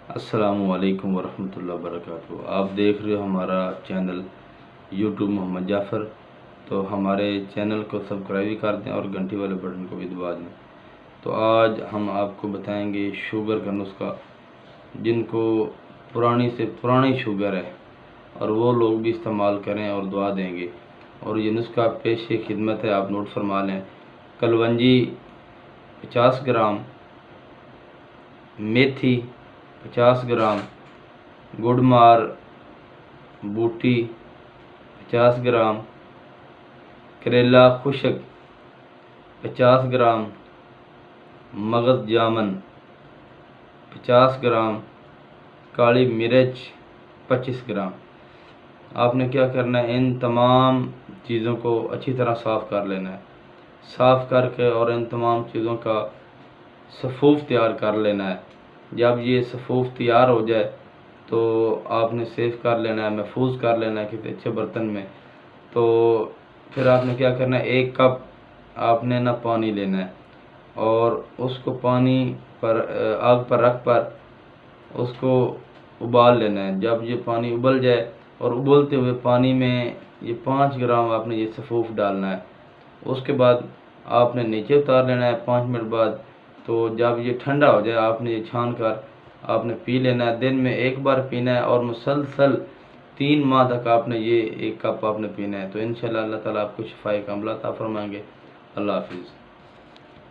अस्सलामुअलैकुम वरहमतुल्लाहि वबरकातुहू। आप देख रहे हो हमारा चैनल यूट्यूब मोहम्मद जाफ़र। तो हमारे चैनल को सब्सक्राइब भी कर दें और घंटी वाले बटन को भी दबा दें। तो आज हम आपको बताएंगे शुगर का नुस्खा, जिनको पुरानी से पुरानी शुगर है और वो लोग भी इस्तेमाल करें और दुआ देंगे। और ये नुस्खा पेश खिदमत है, आप नोट फरमा लें। कलवंजी 50 ग्राम, मेथी 50 ग्राम, गुड़मार बूटी 50 ग्राम, करेला खुशक 50 ग्राम, मगज़ जामन 50 ग्राम, काली मिर्च 25 ग्राम। आपने क्या करना है, इन तमाम चीज़ों को अच्छी तरह साफ़ कर लेना है। साफ़ करके और इन तमाम चीज़ों का सफ़ूफ तैयार कर लेना है। जब ये सफ़ूफ तैयार हो जाए तो आपने सेव कर लेना है, महफूज कर लेना है किसी अच्छे बर्तन में। तो फिर आपने क्या करना है, 1 कप आपने ना पानी लेना है और उसको पानी पर आग पर रख पर उसको उबाल लेना है। जब ये पानी उबल जाए और उबलते हुए पानी में ये 5 ग्राम आपने ये सफ़ूफ डालना है। उसके बाद आपने नीचे उतार लेना है 5 मिनट बाद। तो जब ये ठंडा हो जाए आपने ये छान कर आपने पी लेना है। दिन में 1 बार पीना है और मुसलसल 3 माह तक आपने ये 1 कप आपने पीना है। तो इंशाअल्लाह अल्लाह ताला आपको शिफाए कामिला अता फरमाएंगे। अल्लाह हाफिज़।